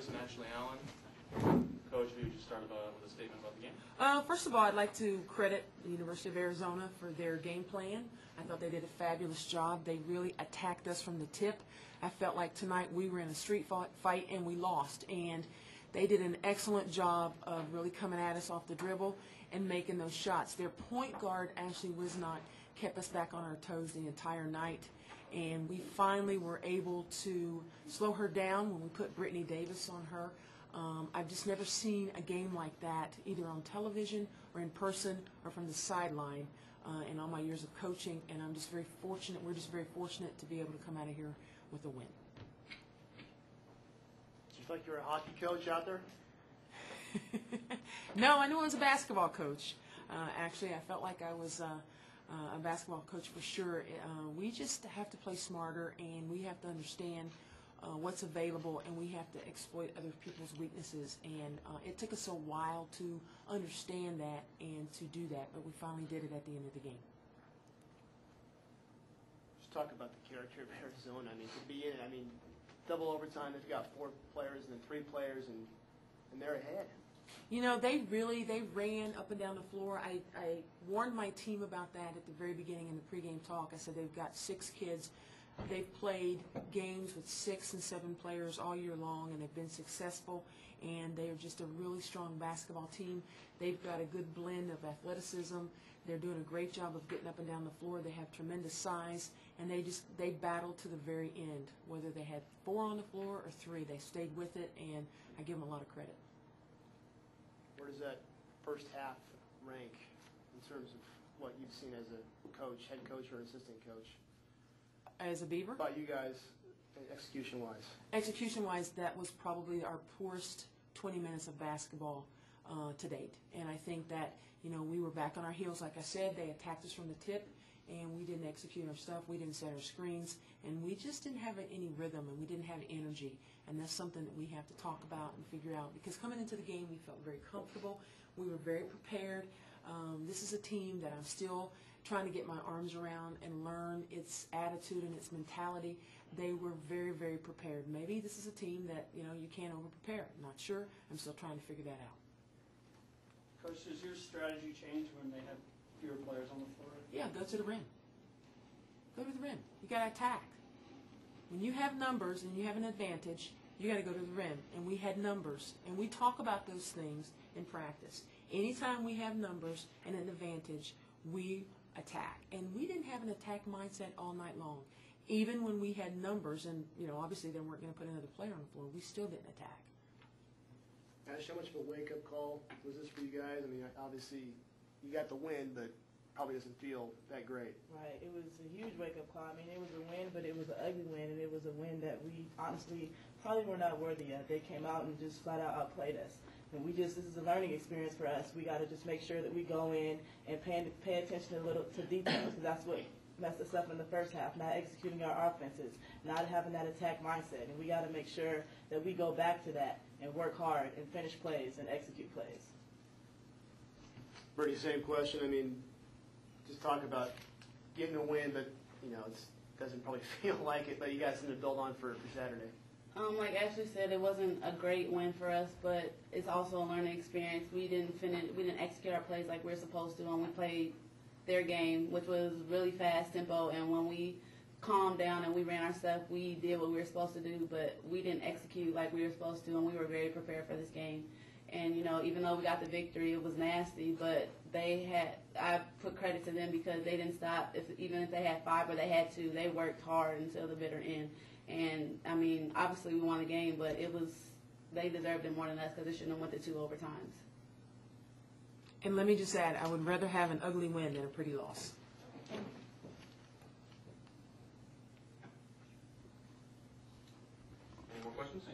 Davis and Ashley Allen. Coach, if you would just start with a statement about the game. First of all, I'd like to credit the University of Arizona for their game plan. I thought they did a fabulous job. They really attacked us from the tip. I felt like tonight we were in a street fight and we lost. And they did an excellent job of really coming at us off the dribble and making those shots. Their point guard, Ashley Wisnot, kept us back on our toes the entire night. And we finally were able to slow her down when we put Brittany Davis on her. I've just never seen a game like that, either on television or in person or from the sideline in all my years of coaching. And I'm just very fortunate, we're just very fortunate to be able to come out of here with a win. Do you feel like you're a hockey coach out there? No, I knew I was a basketball coach. Actually, I felt like I was a basketball coach for sure. We just have to play smarter, and we have to understand what's available, and we have to exploit other people's weaknesses. And it took us a while to understand that and to do that, but we finally did it at the end of the game. Just talk about the character of Arizona. I mean, to be in it, I mean, double overtime, they've got 4 players and then 3 players, and they're ahead. You know, they ran up and down the floor. I warned my team about that at the very beginning in the pregame talk. I said they've got 6 kids. They've played games with 6 and 7 players all year long, and they've been successful, and they are just a really strong basketball team. They've got a good blend of athleticism. They're doing a great job of getting up and down the floor. They have tremendous size, and they battled to the very end. Whether they had 4 on the floor or 3, they stayed with it, and I give them a lot of credit. Where does that first half rank in terms of what you've seen as a coach, head coach or assistant coach? As a Beaver? About you guys, execution-wise. Execution-wise, that was probably our poorest 20 minutes of basketball to date. And I think that, you know, we were back on our heels. Like I said, they attacked us from the tip, and we didn't execute our stuff. We didn't set our screens, and we just didn't have any rhythm, and we didn't have energy. And that's something that we have to talk about and figure out. Because coming into the game, we felt very comfortable. We were very prepared. This is a team that I'm still trying to get my arms around and learn its attitude and its mentality. They were very, very prepared. Maybe this is a team that, you know, you can't over-prepare. I'm not sure. I'm still trying to figure that out. Coach, does your strategy change when they have fewer players on the floor? Yeah, go to the rim. Go to the rim. You got to attack. When you have numbers and you have an advantage, you got to go to the rim. And we had numbers, and we talk about those things in practice. Anytime we have numbers and an advantage, we attack. And we didn't have an attack mindset all night long. Even when we had numbers, and you know, obviously they weren't going to put another player on the floor, we still didn't attack. Ash, how much of a wake-up call was this for you guys? I mean, obviously you got the win, but probably doesn't feel that great. Right. It was a huge wake-up call. I mean, it was a win, but it was an ugly win, and it was a win that we honestly probably were not worthy of. They came out and just flat out outplayed us. And this is a learning experience for us. We got to just make sure that we go in and pay attention to details, because that's what messed us up in the first half, not executing our offenses, not having that attack mindset. And we got to make sure that we go back to that and work hard and finish plays and execute plays. Bertie, same question. I mean, just talk about getting a win, but, you know, it doesn't probably feel like it, but you got something to build on for Saturday. Like Ashley said, it wasn't a great win for us, but it's also a learning experience. We didn't execute our plays like we were supposed to, and we played their game, which was really fast tempo. And when we calmed down and we ran our stuff, we did what we were supposed to do, but we didn't execute like we were supposed to, and we were very prepared for this game. And, you know, even though we got the victory, it was nasty, but I put credit to them because they didn't stop. Even if they had 5 or they had 2, they worked hard until the bitter end. And, I mean, obviously we won the game, but they deserved it more than us because they shouldn't have went to 2 overtimes. And let me just add, I would rather have an ugly win than a pretty loss. Any more questions?